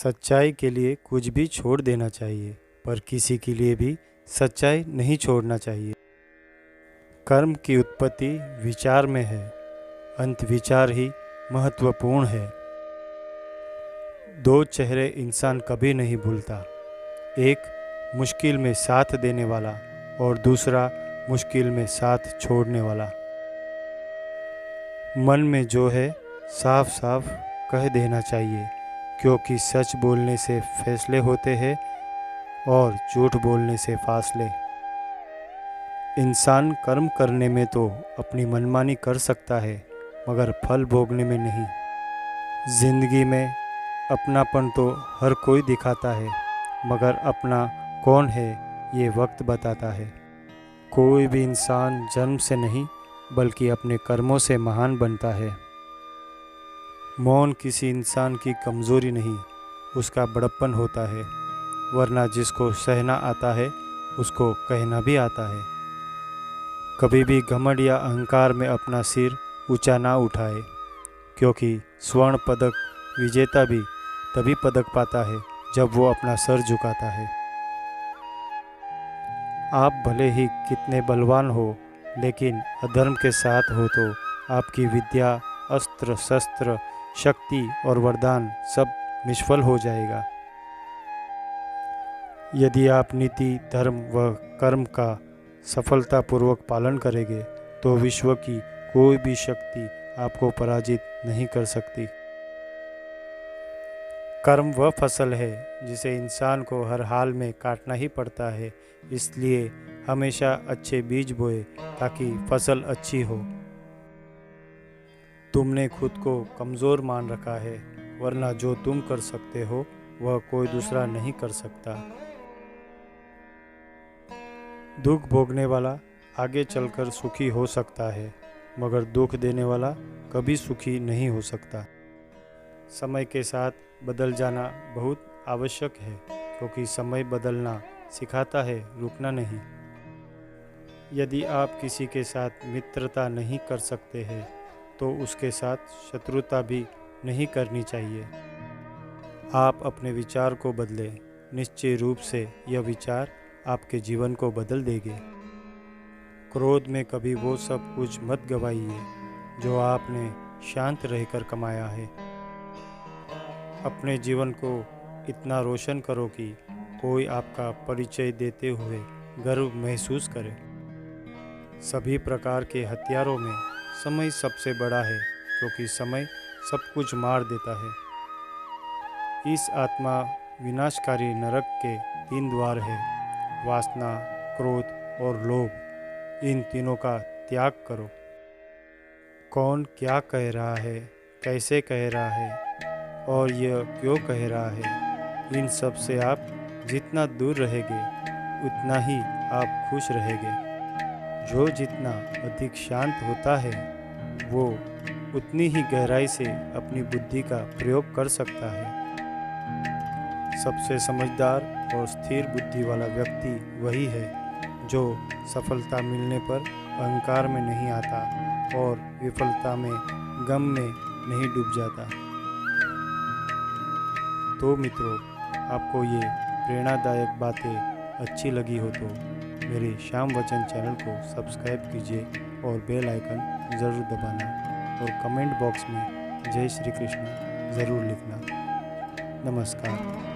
सच्चाई के लिए कुछ भी छोड़ देना चाहिए, पर किसी के लिए भी सच्चाई नहीं छोड़ना चाहिए। कर्म की उत्पत्ति विचार में है, अंत विचार ही महत्वपूर्ण है। दो चेहरे इंसान कभी नहीं भूलता, एक मुश्किल में साथ देने वाला और दूसरा मुश्किल में साथ छोड़ने वाला। मन में जो है साफ साफ कह देना चाहिए, क्योंकि सच बोलने से फैसले होते हैं और झूठ बोलने से फासले। इंसान कर्म करने में तो अपनी मनमानी कर सकता है, मगर फल भोगने में नहीं। जिंदगी में अपनापन तो हर कोई दिखाता है, मगर अपना कौन है ये वक्त बताता है। कोई भी इंसान जन्म से नहीं बल्कि अपने कर्मों से महान बनता है। मौन किसी इंसान की कमज़ोरी नहीं, उसका बड़प्पन होता है, वरना जिसको सहना आता है उसको कहना भी आता है। कभी भी घमंड या अहंकार में अपना सिर ऊंचा ना उठाए, क्योंकि स्वर्ण पदक विजेता भी तभी पदक पाता है जब वो अपना सर झुकाता है। आप भले ही कितने बलवान हो, लेकिन अधर्म के साथ हो तो आपकी विद्या, अस्त्र शस्त्र, शक्ति और वरदान सब निष्फल हो जाएगा। यदि आप नीति, धर्म व कर्म का सफलतापूर्वक पालन करेंगे तो विश्व की कोई भी शक्ति आपको पराजित नहीं कर सकती। कर्म वह फसल है जिसे इंसान को हर हाल में काटना ही पड़ता है, इसलिए हमेशा अच्छे बीज बोए ताकि फसल अच्छी हो। तुमने खुद को कमज़ोर मान रखा है, वरना जो तुम कर सकते हो वह कोई दूसरा नहीं कर सकता। दुख भोगने वाला आगे चलकर सुखी हो सकता है, मगर दुख देने वाला कभी सुखी नहीं हो सकता। समय के साथ बदल जाना बहुत आवश्यक है, क्योंकि समय बदलना सिखाता है, रुकना नहीं। यदि आप किसी के साथ मित्रता नहीं कर सकते हैं तो उसके साथ शत्रुता भी नहीं करनी चाहिए। आप अपने विचार को बदलें, निश्चय रूप से यह विचार आपके जीवन को बदल देंगे। क्रोध में कभी वो सब कुछ मत गवाइए जो आपने शांत रहकर कमाया है। अपने जीवन को इतना रोशन करो कि कोई आपका परिचय देते हुए गर्व महसूस करे। सभी प्रकार के हथियारों में समय सबसे बड़ा है, क्योंकि समय सब कुछ मार देता है। इस आत्मा विनाशकारी नरक के 3 द्वार है, वासना, क्रोध और लोभ। इन तीनों का त्याग करो। कौन क्या कह रहा है, कैसे कह रहा है और यह क्यों कह रहा है, इन सब से आप जितना दूर रहेंगे उतना ही आप खुश रहेंगे। जो जितना अधिक शांत होता है वो उतनी ही गहराई से अपनी बुद्धि का प्रयोग कर सकता है। सबसे समझदार और स्थिर बुद्धि वाला व्यक्ति वही है जो सफलता मिलने पर अहंकार में नहीं आता और विफलता में गम में नहीं डूब जाता। तो मित्रों, आपको ये प्रेरणादायक बातें अच्छी लगी हो तो मेरे श्याम वचन चैनल को सब्सक्राइब कीजिए और बेल आइकन ज़रूर दबाना और कमेंट बॉक्स में जय श्री कृष्ण ज़रूर लिखना। नमस्कार।